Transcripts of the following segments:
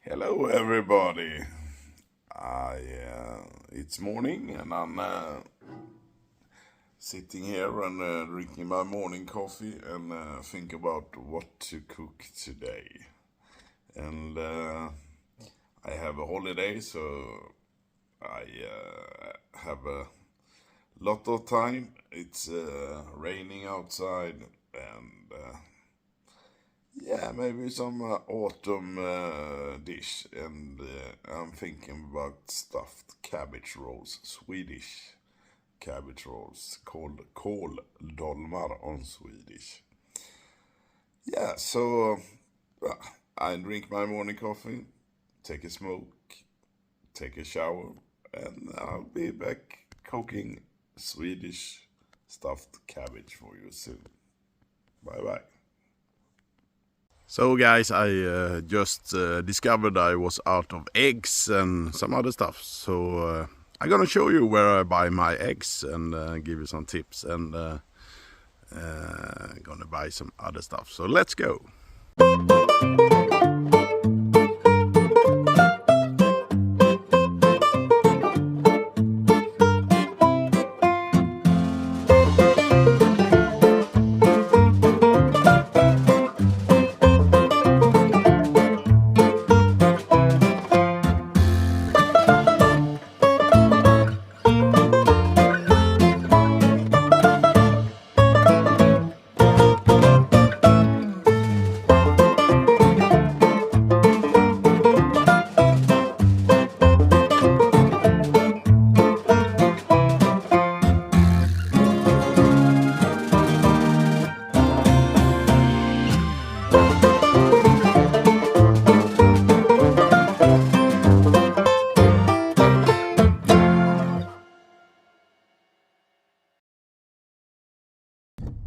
Hello, everybody. It's morning, and I'm sitting here and drinking my morning coffee and think about what to cook today. And I have a holiday, so I have a lot of time. It's raining outside, and maybe some autumn dish, and I'm thinking about stuffed cabbage rolls, Swedish cabbage rolls, called kåldolmar on Swedish. So I drink my morning coffee, take a smoke, take a shower, and I'll be back cooking Swedish stuffed cabbage for you soon. Bye-bye. So guys, I just discovered I was out of eggs and some other stuff. So I'm gonna show you where I buy my eggs and give you some tips, and gonna buy some other stuff. So let's go.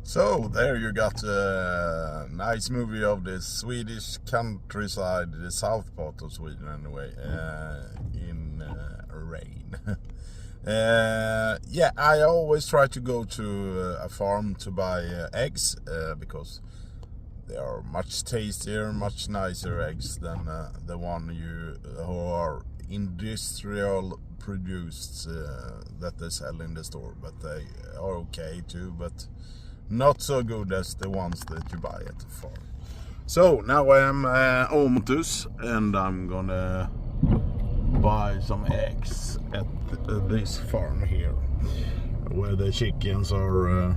So there you got a nice movie of the Swedish countryside, the south part of Sweden anyway, in rain. I always try to go to a farm to buy eggs because they are much tastier, much nicer eggs than the one who are industrial produced that they sell in the store. But they are okay too, but not so good as the ones that you buy at the farm. So now I am Omotus, and I'm gonna buy some eggs at this farm here, where the chickens are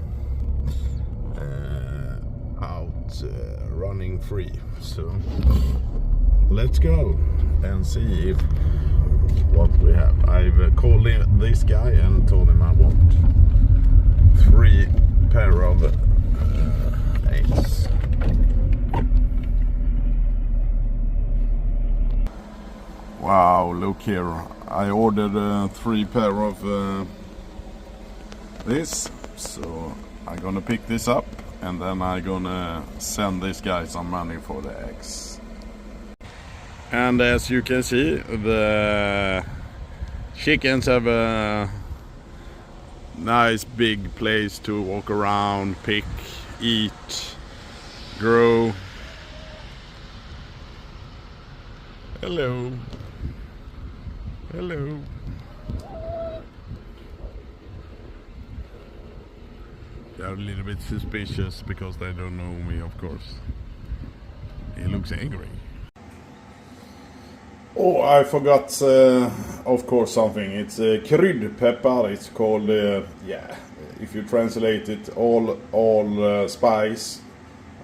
out running free. So let's go and see what we have. I've called this guy and told him I want 3 pair of eggs. Wow, look here. I ordered 3 pair of this, so I'm gonna pick this up, and then I'm gonna send this guy some money for the eggs. And as you can see, the chickens have a nice big place to walk around, pick, eat, grow. Hello. Hello. They're a little bit suspicious because they don't know me, of course. He looks angry. Oh, I forgot, of course, something. It's kryddpeppar. It's called, if you translate it, all spice,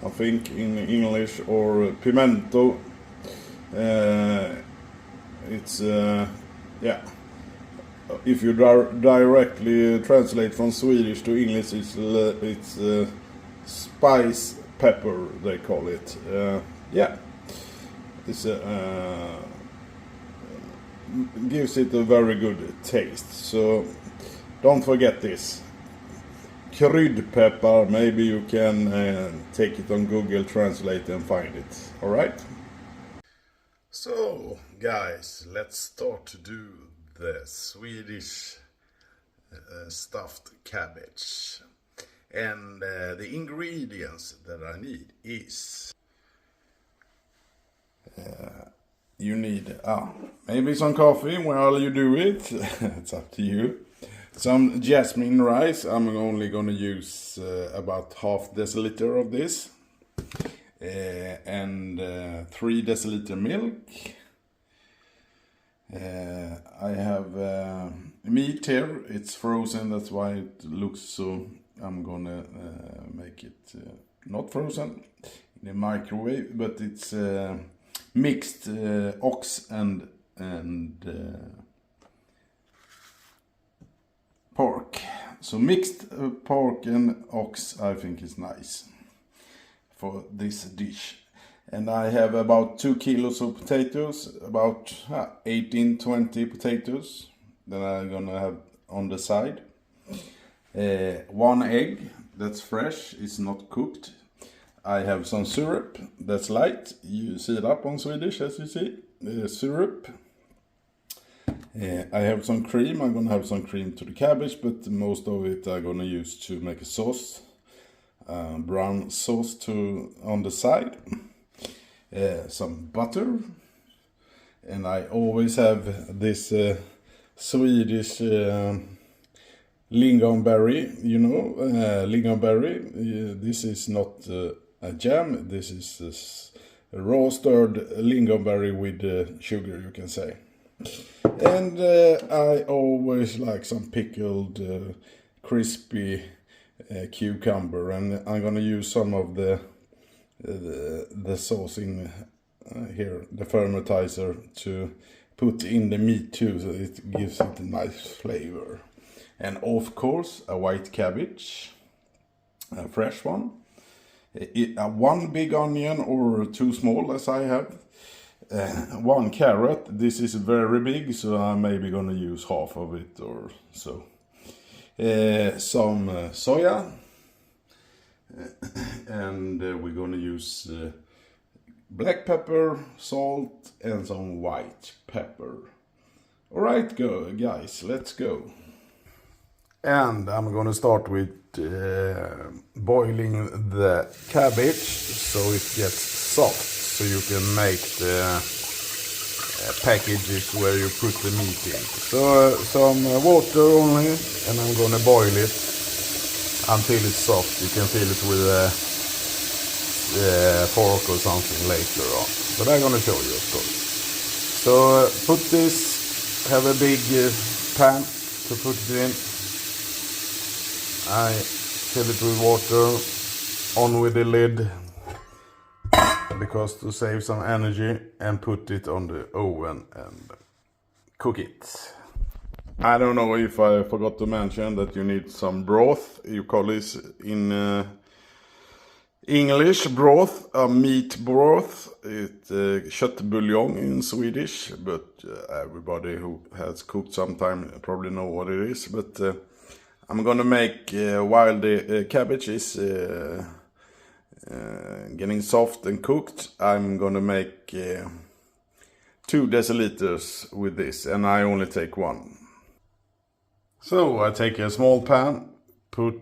I think, in English, or pimento. If you directly translate from Swedish to English, it's spice pepper, they call it. It's gives it a very good taste. So don't forget this. Kryddpeppar, maybe you can take it on Google Translate and find it. Alright? So guys, let's start to do the Swedish stuffed cabbage. And the ingredients that I need is you need maybe some coffee while you do it. It's up to you. Some jasmine rice. I'm only gonna use about half deciliter of this, and 3 deciliter milk. I have meat here. It's frozen, that's why it looks so. I'm gonna make it not frozen in the microwave, but it's mixed ox and pork. So mixed pork and ox I think is nice for this dish. And I have about 2 kilos of potatoes, about 18-20 potatoes that I'm gonna have on the side. 1 egg that's fresh, it's not cooked. I have some syrup that's light, sirap on Swedish, as you see, syrup. I have some cream. I'm gonna have some cream to the cabbage, but most of it I'm gonna use to make a sauce, brown sauce on the side. Some butter, and I always have this Swedish lingonberry, lingonberry. This is not a jam, this is a roasted lingonberry with sugar, you can say. And I always like some pickled crispy cucumber, and I'm gonna use some of the sauce in here, the fermentizer, to put in the meat too, so it gives it a nice flavor. And of course a white cabbage, a fresh one, 1 big onion or 2 small as I have, 1 carrot. This is very big, so I'm maybe gonna use half of it or so. Some soya, and we're gonna use black pepper, salt, and some white pepper. All right, guys, let's go. And I'm gonna start with boiling the cabbage so it gets soft, so you can make the packages where you put the meat in. So some water only, and I'm gonna boil it until it's soft. You can feel it with a fork or something later on, but I'm gonna show you, of course. So put this, have a big pan to put it in. I fill it with water, on with the lid, because to save some energy, and put it on the oven and cook it. I don't know if I forgot to mention that you need some broth. You call this in English broth, a meat broth. It's köttbuljung in Swedish, but everybody who has cooked sometime probably know what it is. But I'm gonna make, while the cabbage is getting soft and cooked, I'm gonna make 2 deciliters with this, and I only take 1. So I take a small pan, put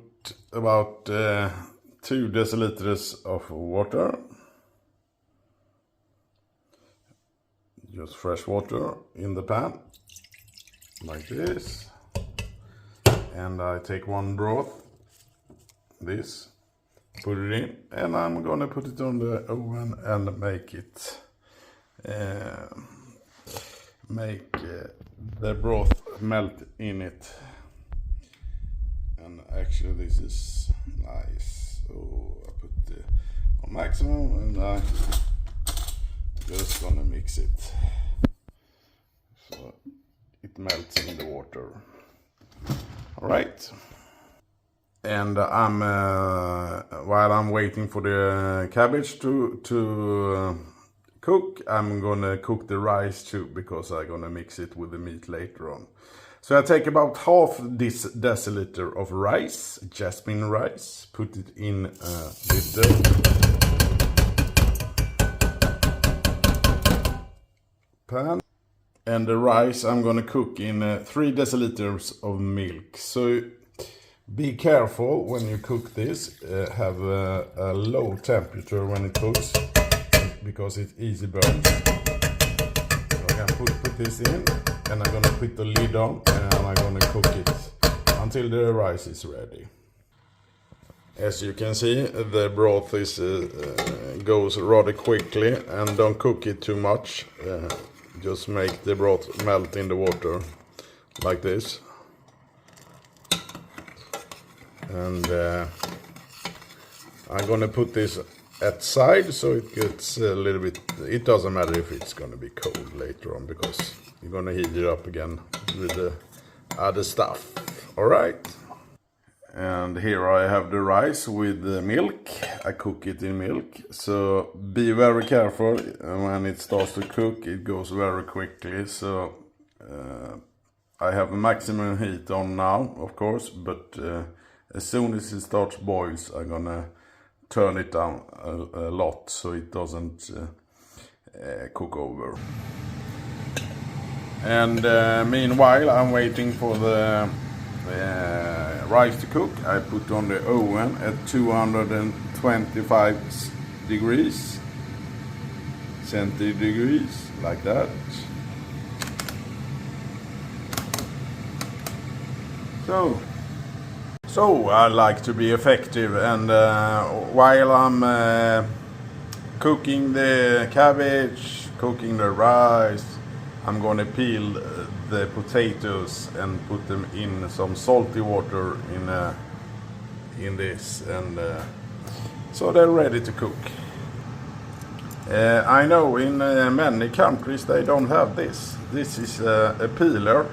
about 2 deciliters of water, just fresh water in the pan, like this. And I take 1 broth, this, put it in, and I'm gonna put it on the oven and make it, the broth melt in it. And actually this is nice, so I put it on maximum, and I just gonna mix it so it melts in the water. All right, and while I'm waiting for the cabbage to cook, I'm gonna cook the rice too, because I'm gonna mix it with the meat later on. So I take about half this deciliter of rice, jasmine rice, put it in this pan. And the rice I'm gonna cook in 3 deciliters of milk. So be careful when you cook this. Have a low temperature when it cooks, because it easy burns. can put this in, and I'm gonna put the lid on, and I'm gonna cook it until the rice is ready. As you can see, the broth is goes rather quickly, and don't cook it too much. Just make the broth melt in the water like this. And I'm gonna put this at side so it gets a little bit. It doesn't matter if it's gonna be cold later on, because you're gonna heat it up again with the other stuff. All right. And here I have the rice with the milk. I cook it in milk. So be very careful when it starts to cook. It goes very quickly. So I have a maximum heat on now, of course. But as soon as it starts boils, I'm gonna turn it down a lot so it doesn't cook over. And meanwhile, I'm waiting for the rice to cook. I put on the oven at 225 degrees centigrade, like that. So I like to be effective, and while I'm cooking the cabbage, cooking the rice, I'm gonna peel the potatoes and put them in some salty water in this, and so they're ready to cook. I know in many countries they don't have this. This is a peeler,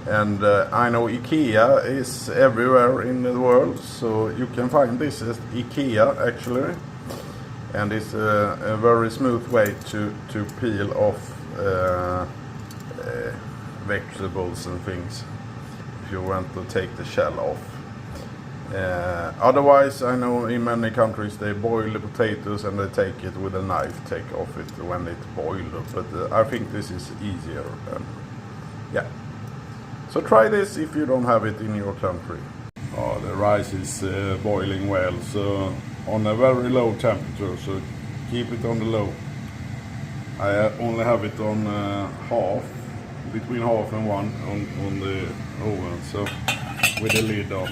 and I know IKEA is everywhere in the world, so you can find this at IKEA actually, and it's a very smooth way to peel off vegetables and things if you want to take the shell off. Otherwise, I know in many countries they boil the potatoes and they take it with a knife, take off it when it's boiled. But I think this is easier. Yeah. So try this if you don't have it in your country. Oh, the rice is boiling well, so on a very low temperature. So keep it on the low. I only have it on half, between half and one on the oven, so with the lid on.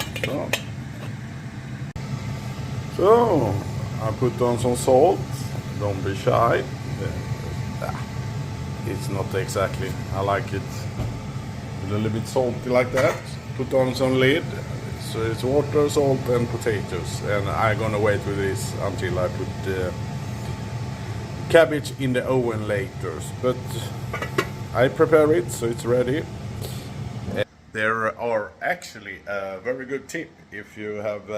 So I put on some salt. Don't be shy. It's not exactly. I like it a little bit salty like that. Put on some lid. So it's water, salt, and potatoes, and I'm gonna wait with this until I put the cabbage in the oven later, but I prepare it so it's ready. There are actually a very good tip if you have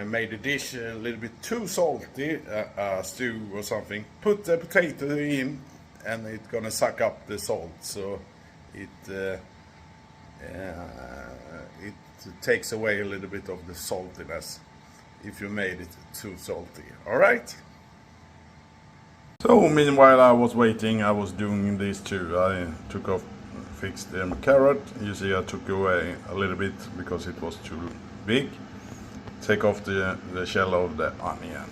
made a dish a little bit too salty, a stew or something. Put the potato in and it's gonna suck up the salt, so it takes away a little bit of the saltiness if you made it too salty. All right. So meanwhile I was waiting, I was doing this too. I took off, fixed the carrot. You see I took away a little bit because it was too big. Take off the shell of the onion.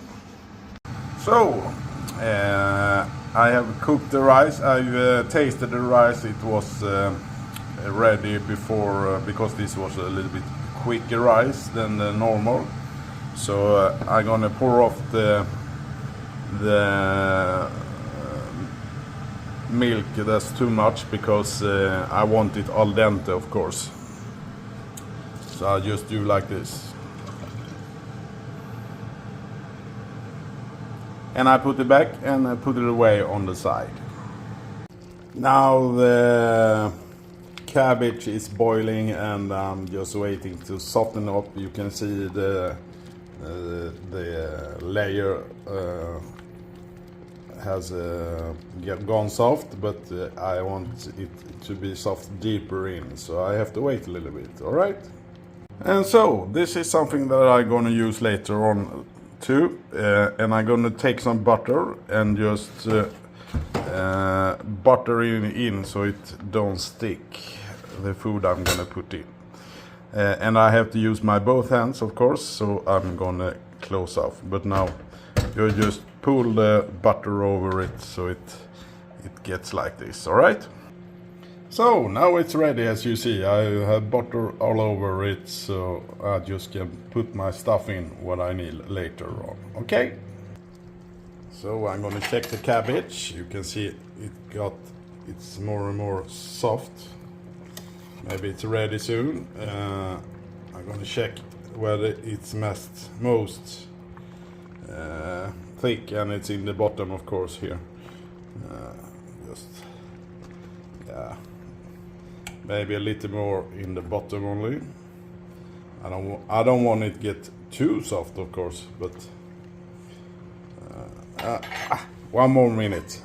So I have cooked the rice. I've tasted the rice. It was ready before because this was a little bit quicker rice than the normal. So I'm gonna pour off the milk. That's too much because I want it al dente, of course. So I just do like this, and I put it back and I put it away on the side. Now the cabbage is boiling and I'm just waiting to soften up. You can see the layer has gone soft, but I want it to be soft deeper in, so I have to wait a little bit. All right. And so this is something that I'm gonna use later on too, and I'm gonna take some butter and just butter in so it don't stick the food I'm gonna put in. And I have to use my both hands, of course, so I'm gonna close off. But now you just pull the butter over it so it it gets like this, all right? So now it's ready. As you see, I have butter all over it, so I just can put my stuff in what I need later on. Okay, so I'm gonna check the cabbage. You can see it's more and more soft. Maybe it's ready soon. I'm gonna check whether it's most thick, and it's in the bottom, of course, here. Maybe a little more in the bottom only. I don't want it to get too soft, of course, but 1 more minute.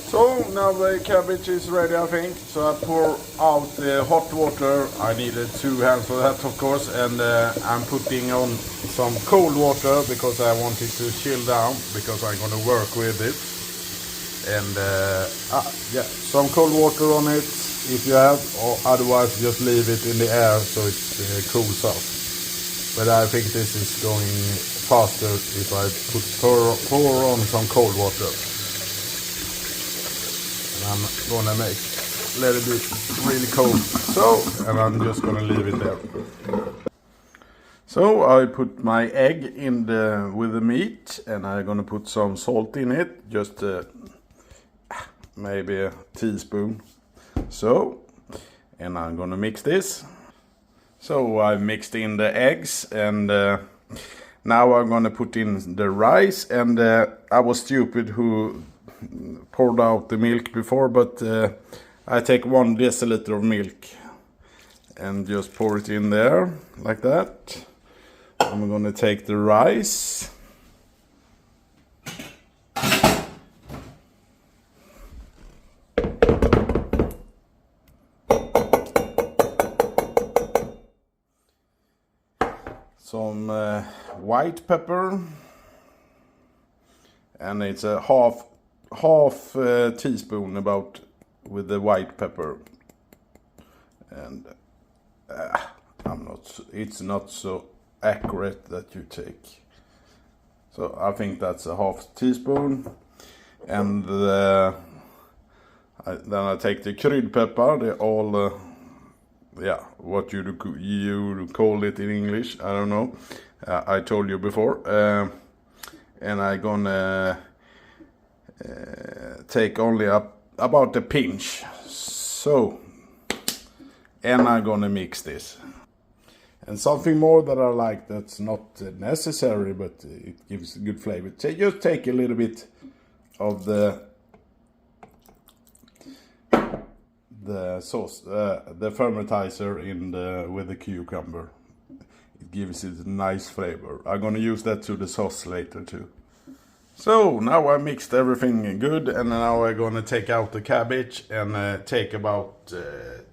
So now the cabbage is ready, I think. So I pour out the hot water. I needed 2 hands for that, of course, and I'm putting on some cold water because I want it to chill down, because I'm going to work with it. And some cold water on it if you have, or otherwise just leave it in the air so it cools off. But I think this is going faster if I pour on some cold water. And I'm gonna let it be really cold. So, and I'm just gonna leave it there. So I put my egg in with the meat, and I'm gonna put some salt in it, just maybe a teaspoon. So, and I'm gonna mix this. So I mixed in the eggs, and now I'm gonna put in the rice. And I was stupid who poured out the milk before, but I take 1 deciliter of milk and just pour it in there like that. I'm gonna take the rice. Some white pepper, and it's a half teaspoon about with the white pepper, and it's not so accurate that you take, so I think that's a half teaspoon. And then I take the kryddpeppar, the all what you call it in English, I don't know. I told you before. And I'm gonna take only about a pinch. So, and I'm gonna mix this. And something more that I like that's not necessary, but it gives a good flavor. So just take a little bit of the sauce, the fermentizer with the cucumber. It gives it a nice flavor. I'm gonna use that to the sauce later too. So now I mixed everything good, and now I'm gonna take out the cabbage and take about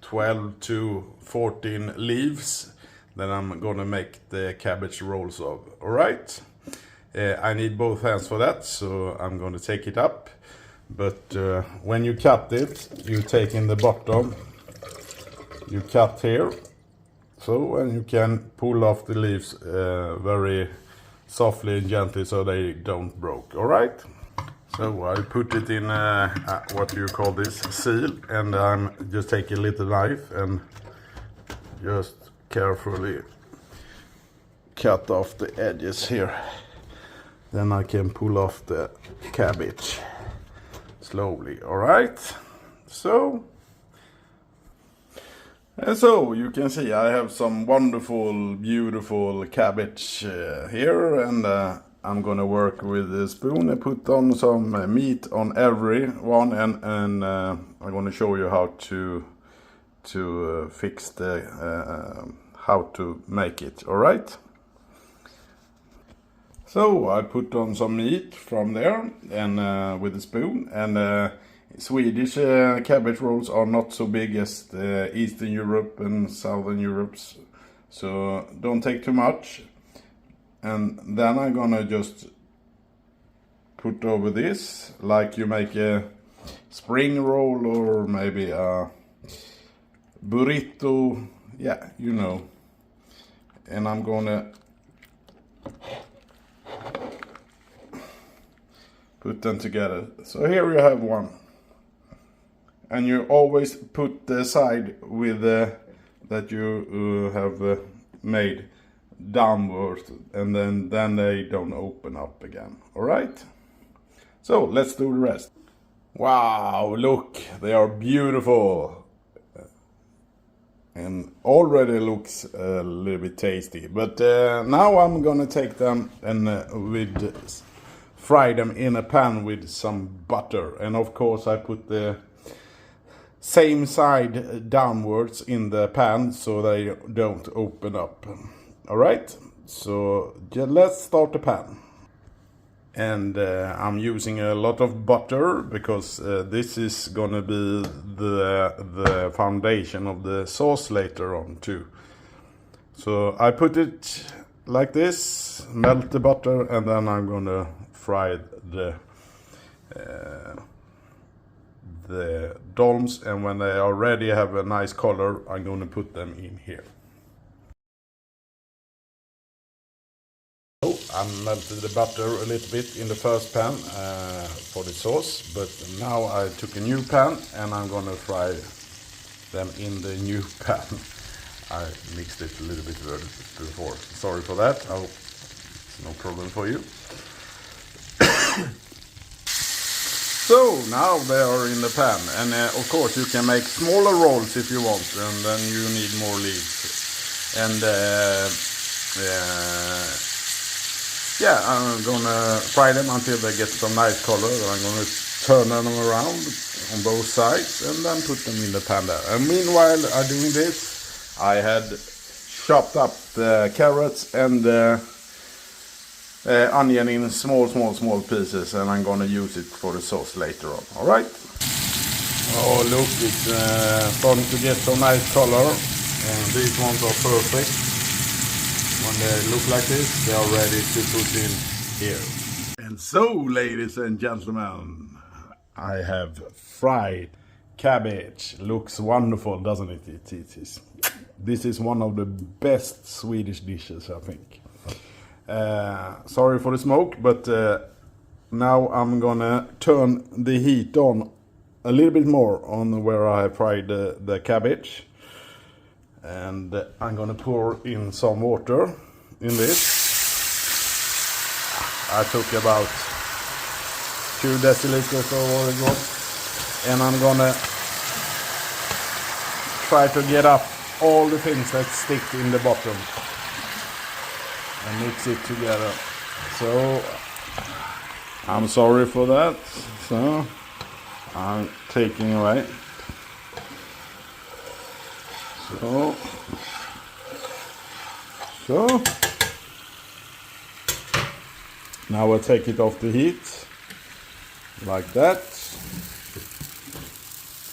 12 to 14 leaves. Then I'm gonna make the cabbage rolls of. All right. I need both hands for that, so I'm gonna take it up. But when you cut it, you take in the bottom, you cut here, so, and you can pull off the leaves very softly and gently so they don't break. All right, so I put it in what you call this seal, and I'm just take a little knife and just carefully cut off the edges here. Then I can pull off the cabbage slowly. All right, so you can see I have some wonderful, beautiful cabbage here, and I'm gonna work with the spoon and put on some meat on every one, and I'm gonna show you how to fix the how to make it. All right. So I put on some meat from there, and with a spoon, and Swedish cabbage rolls are not so big as Eastern Europe and Southern Europe's, so don't take too much. And then I'm gonna just put over this like you make a spring roll or maybe a burrito, yeah, you know. And I'm gonna put them together. So here you have one. And you always put the side with that you have made downward, and then they don't open up again. All right? So let's do the rest. Wow, look, they are beautiful. And already looks a little bit tasty. But now I'm gonna take them and fry them in a pan with some butter. And of course I put the same side downwards in the pan so they don't open up. All right, so let's start the pan. And I'm using a lot of butter because this is gonna be the foundation of the sauce later on too. So I put it like this, melt the butter, and then I'm gonna fry the dolms, and when they already have a nice color, I'm gonna put them in here. I melted the butter a little bit in the first pan for the sauce, but now I took a new pan and I'm gonna fry them in the new pan. I mixed it a little bit before. Sorry for that. I hope it's no problem for you. So now they are in the pan, and of course you can make smaller rolls if you want, and then you need more leaves. And yeah, I'm gonna fry them until they get some nice color. I'm gonna turn them around on both sides and then put them in the pan there. And meanwhile I'm doing this, I had chopped up the carrots and onion in small pieces, and I'm gonna use it for the sauce later on. All right. Oh look, it's starting to get some nice color, and these ones are perfect. When they look like this, they are ready to put in here. And so, ladies and gentlemen, I have fried cabbage. Looks wonderful, doesn't it? It is. This is one of the best Swedish dishes, I think. Sorry for the smoke, but now I'm gonna turn the heat on a little bit more on where I fried the cabbage, and I'm gonna pour in some water in this. I took about 2 deciliters of oil, and I'm gonna try to get up all the things that stick in the bottom and mix it together. So I'm sorry for that. So I'm taking away. So now I take it off the heat like that.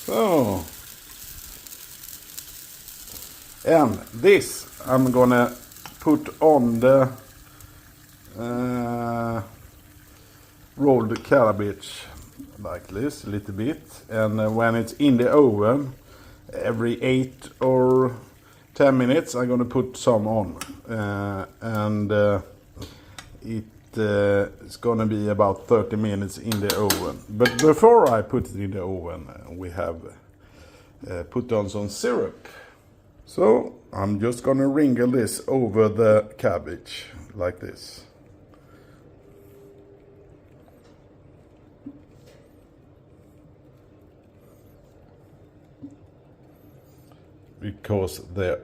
So, and this I'm gonna put on the rolled cabbage like this a little bit, and when it's in the oven every 8 or 10 minutes I'm gonna put some on, and it's gonna be about 30 minutes in the oven. But before I put it in the oven, we have put on some syrup. So I'm just gonna wrinkle this over the cabbage like this. Because there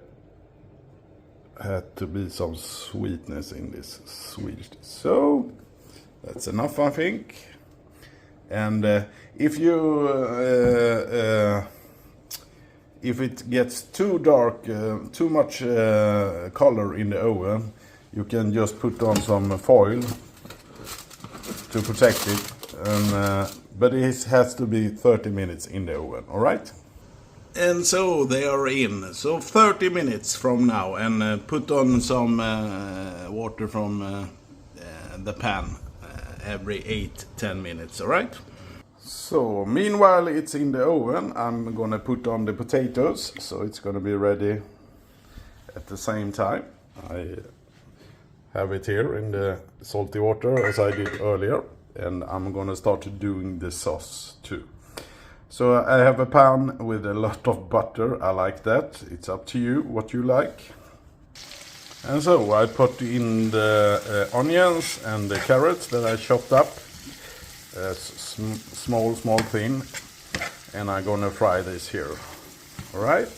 had to be some sweetness in this Swedish. So that's enough, I think. And if it gets too dark, too much color in the oven, you can just put on some foil to protect it. And, but it has to be 30 minutes in the oven, all right? And so they are in. So 30 minutes from now, and put on some water from the pan every 8-10 minutes, all right? So meanwhile it's in the oven, I'm gonna put on the potatoes, so it's gonna be ready at the same time. I have it here in the salty water as I did earlier, and I'm gonna start doing the sauce too. So I have a pan with a lot of butter. I like that. It's up to you what you like. And so I put in the onions and the carrots that I chopped up small thin, and I'm gonna fry this here. All right.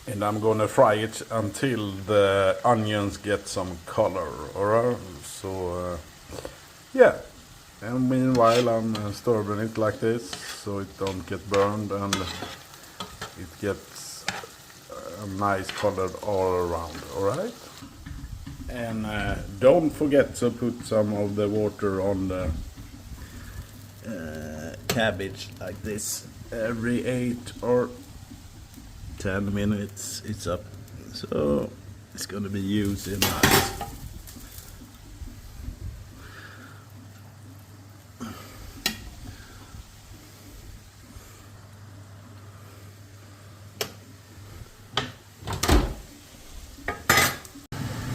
And I'm gonna fry it until the onions get some color. Alright, so yeah. And meanwhile I'm stirring it like this so it don't get burned and it gets a nice color all around. Alright. And don't forget to put some of the water on the cabbage like this. Every 8 or 10 minutes it's up, so it's gonna be juicy and nice.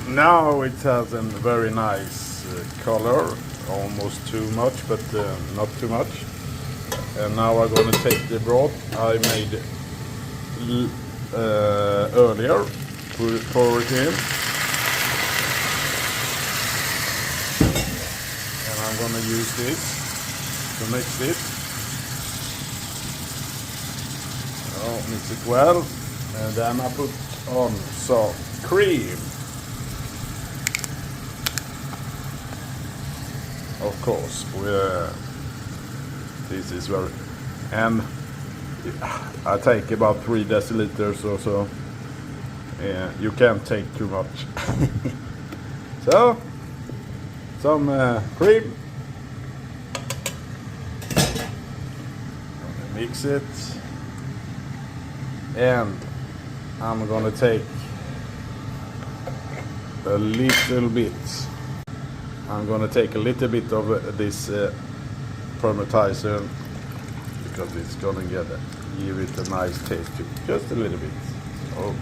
Now it has a very nice color, almost too much, but not too much. And now I'm gonna take the broth I made earlier, pour it in, and I'm gonna use this to mix it. Oh, mix it well, and then I put on some cream, of course. This is very, and I take about 3 deciliters or so. Yeah, you can't take too much. So, some cream. Mix it. And I'm gonna take a little bit. I'm gonna take a little bit of this fermentizer, because it's gonna give it a nice taste too. Just a little bit. Oh.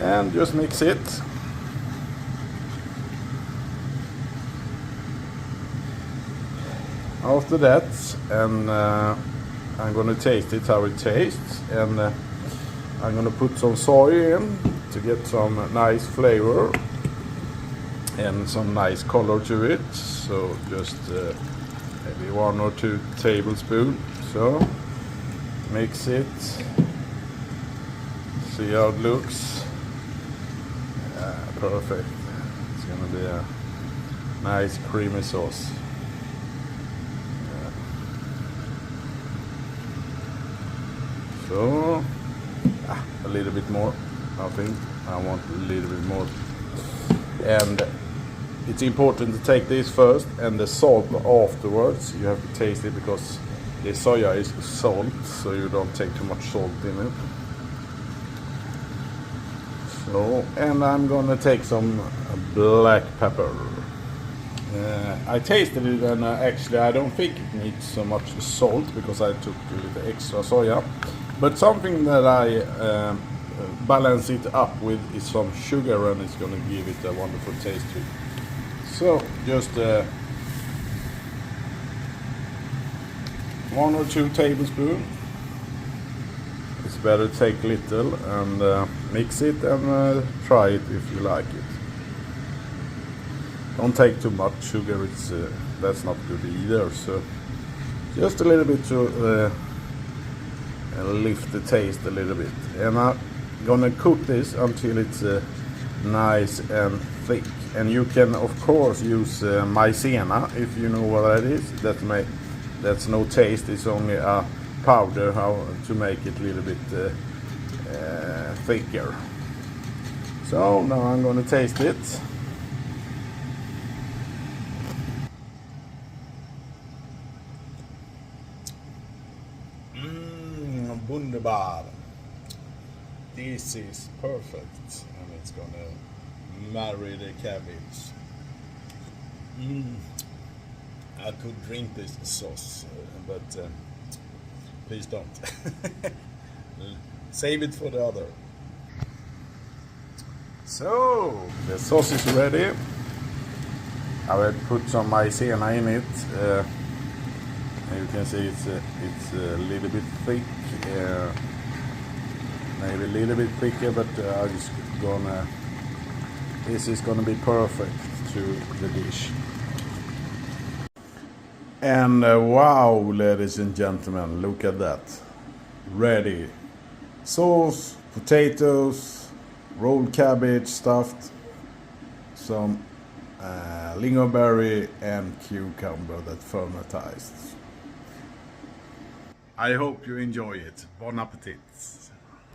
And just mix it. After that, and I'm gonna taste it how it tastes, and I'm gonna put some soy in to get some nice flavor and some nice color to it. So just maybe 1 or 2 tablespoons. So mix it, see how it looks. Perfect. It's gonna be a nice creamy sauce. So a little bit more, I think. I want a little bit more. And it's important to take this first and the salt afterwards. You have to taste it because the soya is salt, so you don't take too much salt in it. So, and I'm gonna take some black pepper. I tasted it, and actually I don't think it needs so much salt because I took a little extra soya. But something that I balance it up with is some sugar, and it's gonna give it a wonderful taste too. So just 1 or 2 tablespoons. It's better to take little and mix it and try it if you like it. Don't take too much sugar, it's that's not good either. So just a little bit to lift the taste a little bit. And I'm gonna cook this until it's nice and thick. And you can of course use maizena if you know what that is. That's no taste, it's only a powder how to make it a little bit thicker. So now I'm gonna taste it. Wunderbar. This is perfect, and it's gonna marry the cabbage. I could drink this sauce, but please don't. Save it for the other. So the sauce is ready. I will put some maizena in it. You can see it's a little bit thick, maybe a little bit thicker, but I'm just gonna. This is gonna be perfect to the dish. And wow, ladies and gentlemen, look at that! Ready, sauce, potatoes, rolled cabbage stuffed, some lingonberry and cucumber that fermentized. I hope you enjoy it. Bon appetit!